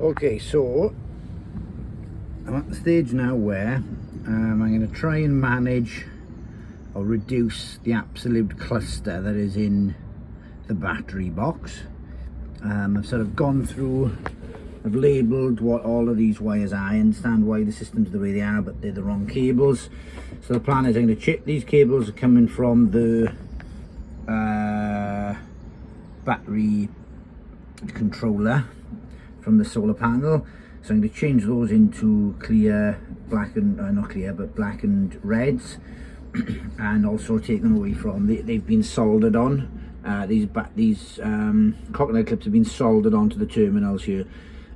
Okay, so I'm at the stage now where I'm going to try and manage or reduce the absolute cluster that is in the battery box. I've sort of gone through, I've labelled what all of these wires are. I understand why the system's the way they are, but they're the wrong cables. So the plan is I'm going to check these cables are coming from the battery controller from the solar panel. So I'm going to change those into clear, black and not clear, but black and reds, and also take them away from. They've been soldered on. These crocodile clips have been soldered onto the terminals here.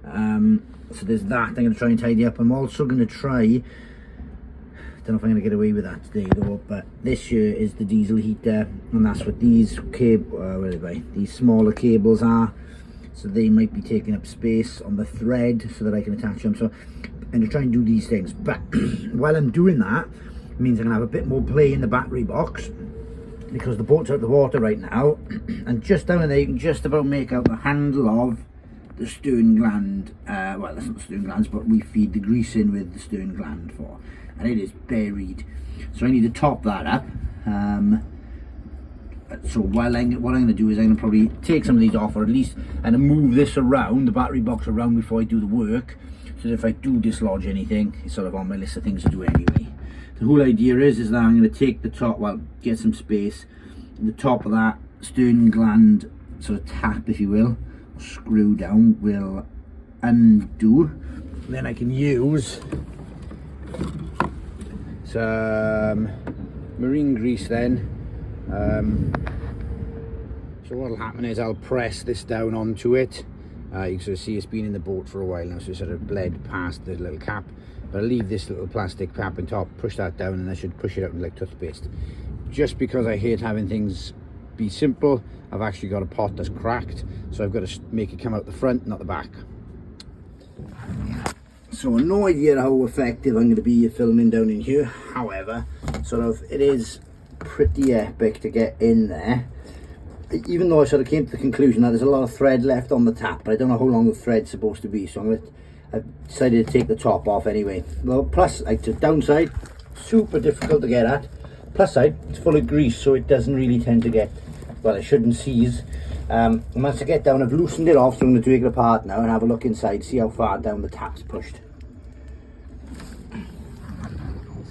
So there's that. I'm going to try and tidy up. I'm also going to try. Don't know if I'm going to get away with that today though. But this here is the diesel heater, and that's what these these smaller cables are. So they might be taking up space on the thread so that I can attach them. So I'm going to try and do these things. But while I'm doing that, it means I'm going to have a bit more play in the battery box, because the boat's out of the water right now. And just down there, you can just about make out the handle of the stern gland. Well, that's not stern glands, but we feed the grease in with the stern gland for. And it is buried. So I need to top that up. So what I'm going to do is I'm going to probably take some of these off, or at least move this around, the battery box around, before I do the work, so that if I do dislodge anything, it's sort of on my list of things to do anyway. The whole idea is that I'm going to take the top, well, get some space, the top of that stern gland sort of tap, if you will, or screw down, will undo. Then I can use some marine grease then. So what will happen is I'll press this down onto it. You can sort of see it's been in the boat for a while now, so it sort of bled past the little cap. But I'll leave this little plastic cap on top, push that down, and I should push it out like toothpaste. Just because I hate having things be simple, I've actually got a pot that's cracked, so I've got to make it come out the front, not the back. So no idea how effective I'm going to be filming down in here. However, it is pretty epic to get in there. Even though I sort of came to the conclusion that there's a lot of thread left on the tap, but I don't know how long the thread's supposed to be, so I've decided to take the top off anyway. Well, plus, the downside, super difficult to get at. Plus side, it's full of grease, so it doesn't really tend to get, well, it shouldn't seize. Once I get down, I've loosened it off, so I'm going to take it apart now and have a look inside, see how far down the tap's pushed.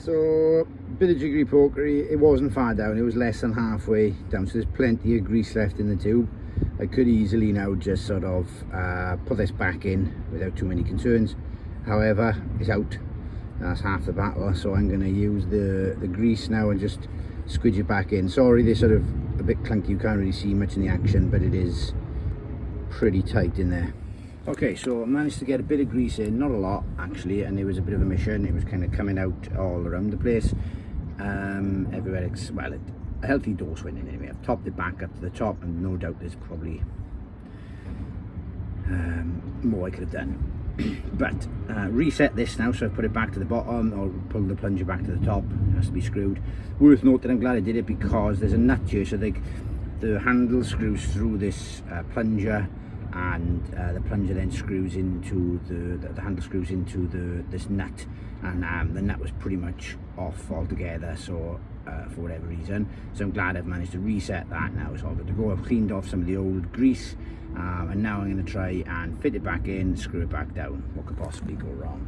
So, bit of jiggery pokery. It wasn't far down, it was less than halfway down, so there's plenty of grease left in the tube. I could easily now just sort of put this back in without too many concerns. However, it's out. That's half the battle, so I'm going to use the grease now and just squidge it back in. Sorry, they're sort of a bit clunky, you can't really see much in the action, but it is pretty tight in there. Okay, so I managed to get a bit of grease in, not a lot actually, and it was a bit of a mission. It was kind of coming out all around the place, everywhere. Well, a healthy dose went in anyway. I've topped it back up to the top, and no doubt there's probably more I could have done. But reset this now, so I put it back to the bottom, or pull the plunger back to the top. It has to be screwed. Worth noting, I'm glad I did it, because there's a nut here, so the handle screws through this plunger, and the plunger then screws into the handle screws into this nut, and the nut was pretty much off altogether, so for whatever reason. So I'm glad I've managed to reset that now. It's all good to go. I've cleaned off some of the old grease, and now I'm going to try and fit it back in, screw it back down. What could possibly go wrong?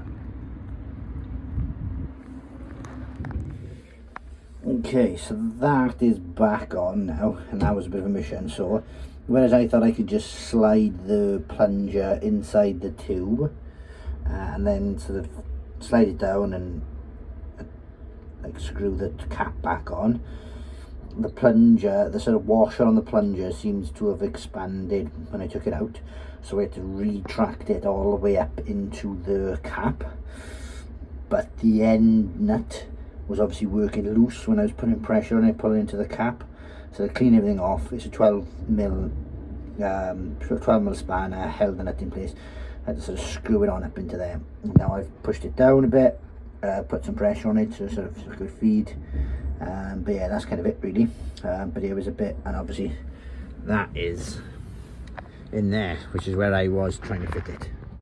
Okay, so that is back on now, and that was a bit of a mission. So whereas I thought I could just slide the plunger inside the tube and then sort of slide it down and like screw the cap back on, the plunger, the sort of washer on the plunger seems to have expanded when I took it out, so I had to retract it all the way up into the cap. But the end nut was obviously working loose when I was putting pressure on it, pulling into the cap. So to clean everything off, it's a 12mm spanner, held the nut in place. I had to sort of screw it on up into there. Now I've pushed it down a bit, put some pressure on it so sort of good feed. But yeah, that's kind of it really. But it was a bit, and obviously that is in there, which is where I was trying to fit it.